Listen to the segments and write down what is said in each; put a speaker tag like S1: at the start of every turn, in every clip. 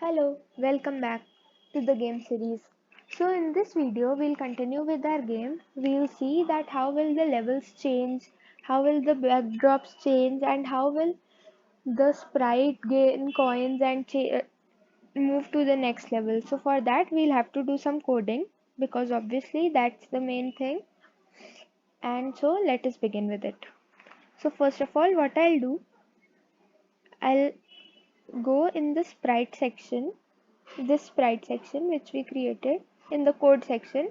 S1: Hello, welcome back to the game series. So in this video we'll continue with our game. We'll see that how will the levels change, how will the backdrops change and how will the sprite gain coins and move to the next level. So for that we'll have to do some coding because obviously that's the main thing. And so let us begin with it. So first of all what I'll go in the sprite section, this sprite section which we created in the code section.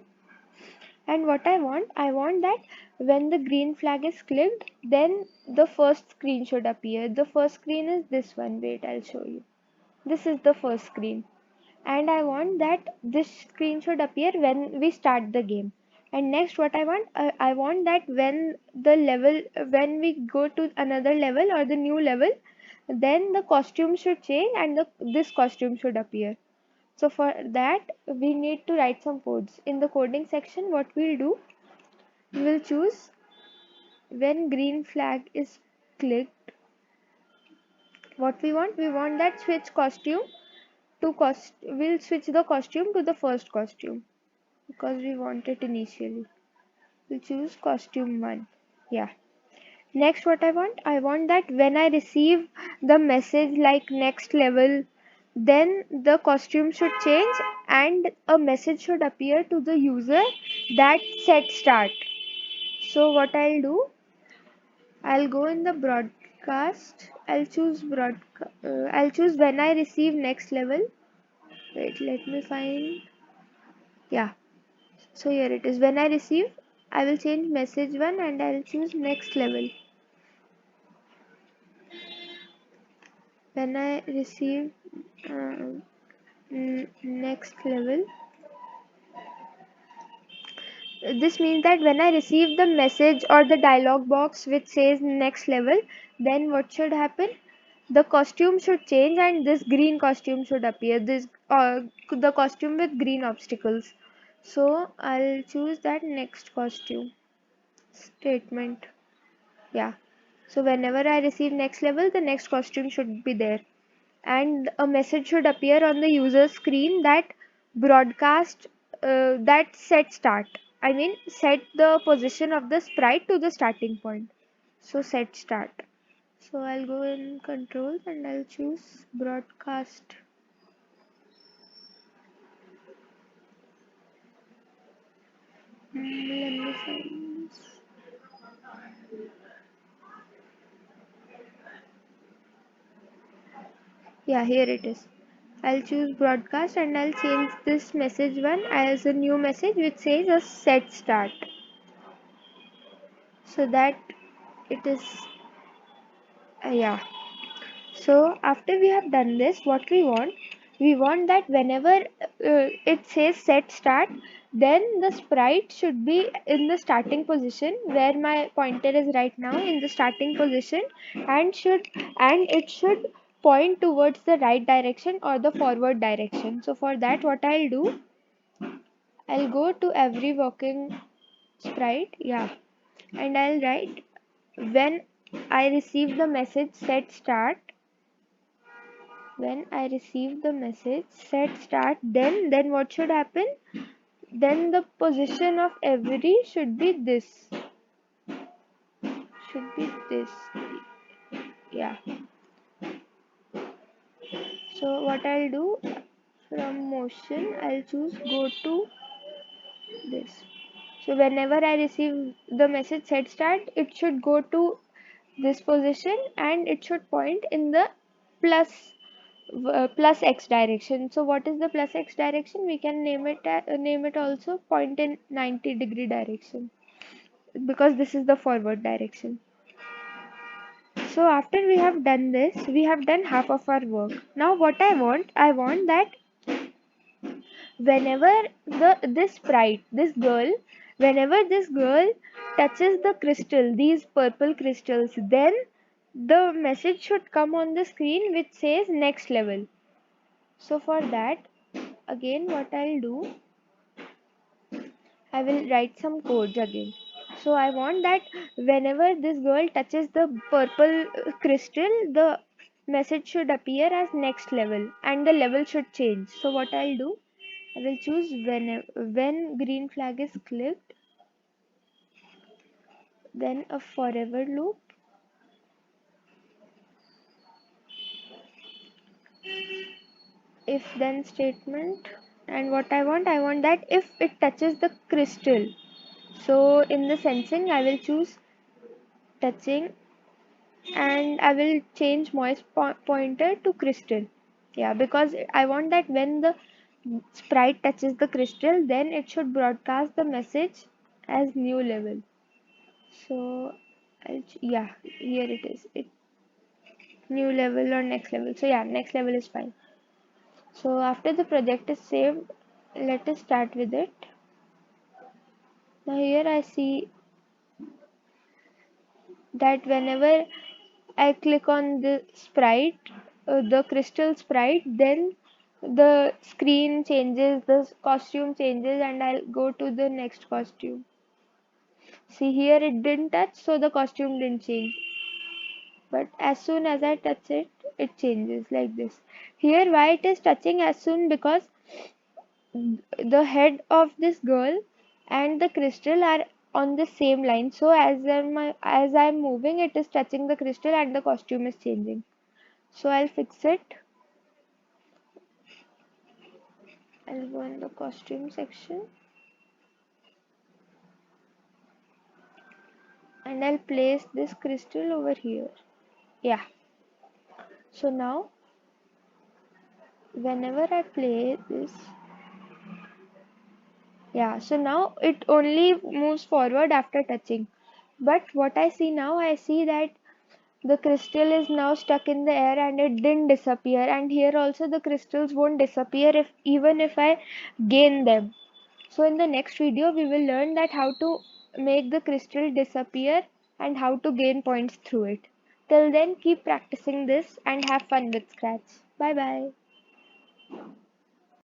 S1: And what I want that when the green flag is clicked, then the first screen should appear. The first screen is this one. Wait, I'll show you. This is the first screen. And I want that this screen should appear when we start the game. And next what I want that when we go to another level or the new level, then the costume should change and this costume should appear. So for that we need to write some codes. In the coding section what we'll do, we'll choose when green flag is clicked, what we want that switch costume to we'll switch the costume to the first costume because we want it initially. We'll choose costume 1. Yeah. Next what I want that when I receive the message like next level, then the costume should change and a message should appear to the user that set start. So what I'll do, I'll go in the broadcast. I'll choose when I receive next level. Wait, let me find. Yeah. So here it is. When I receive, I will change message 1 and I'll choose next level. When I receive next level, this means that when I receive the message or the dialog box which says next level, then what should happen? The costume should change and this green costume should appear. This the costume with green obstacles. So I'll choose that next costume statement. Yeah. So whenever I receive next level, the next costume should be there. And a message should appear on the user screen that broadcast that set start. I mean set the position of the sprite to the starting point. So set start. So I'll go in controls and I'll choose broadcast. Let me find this. Yeah, here it is. I'll choose broadcast and I'll change this message 1 as a new message which says a set start. So that it is yeah. So after we have done this, what we want that whenever it says set start, then the sprite should be in the starting position where my pointer is right now, in the starting position, and it should point towards the right direction or the forward direction. So for that what I'll do, I'll go to every walking sprite, yeah, and I'll write when I receive the message set start. When I receive the message set start, then what should happen? Then the position of every should be this. Should be this. Yeah. So what I'll do, from motion I'll choose go to this. So whenever I receive the message set start, it should go to this position and it should point in the plus plus x direction. So what is the plus x direction? We can name it also point in 90-degree direction because this is the forward direction. So after we have done this, we have done half of our work. Now what I want that whenever this sprite, this girl, whenever this girl touches the crystal, these purple crystals, then the message should come on the screen which says next level. So for that, again what I'll do, I will write some codes again. So I want that whenever this girl touches the purple crystal, message should appear as next level and the level should change. So what I'll do, I will choose when green flag is clicked, then a forever loop, if then statement, and what I want that if it touches the crystal. So in the sensing I will choose touching, and I will change moist pointer to crystal. Yeah, because I want that when the sprite touches the crystal, then it should broadcast the message as new level. So yeah, here it is. It new level or next level. So yeah, next level is fine. So after the project is saved, let us start with it. Now here I see that whenever I click on the sprite, the crystal sprite, then the screen changes, the costume changes, and I'll go to the next costume. See here it didn't touch, so the costume didn't change. But as soon as I touch it, it changes like this. Here why it is touching as soon, because the head of this girl and the crystal are on the same line. So as I'm moving, it is touching the crystal and the costume is changing. So I'll fix it. I'll go in the costume section and I'll place this crystal over here. Yeah. So now whenever I play this, yeah, so now it only moves forward after touching. But what I see now, I see that the crystal is now stuck in the air and it didn't disappear, and here also the crystals won't disappear if even if I gain them. So in the next video we will learn that how to make the crystal disappear and how to gain points through it. Till then, keep practicing this and have fun with Scratch. Bye bye.